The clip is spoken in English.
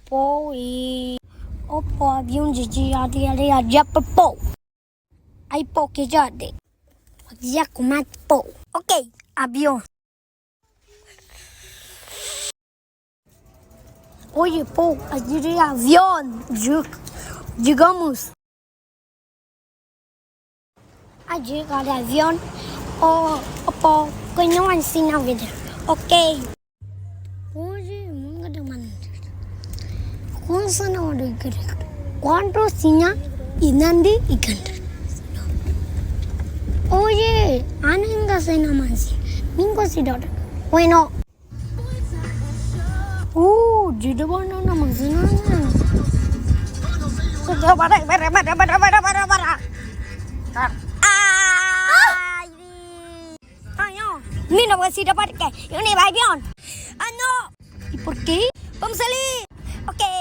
po e opo avião de ali a já po. Aí po que já de. Já comat po. Ok, avião. Oye, po, allí avión. Llegamos. A llegar el avión. Po, que no ensina vida. Ok. Oye, munga de man. Kunsana wadu ikare. Cuánto sinya inandi ikandre. Oye, anenga sena mansi. Mingo si dot. Bueno. Jadi mana nama senangnya? Sudah bara. Ayo, ni no voy a ir a parque. Yo ni voy a avión. Ah, no. ¿Y por qué? Vamos a salir. Ok.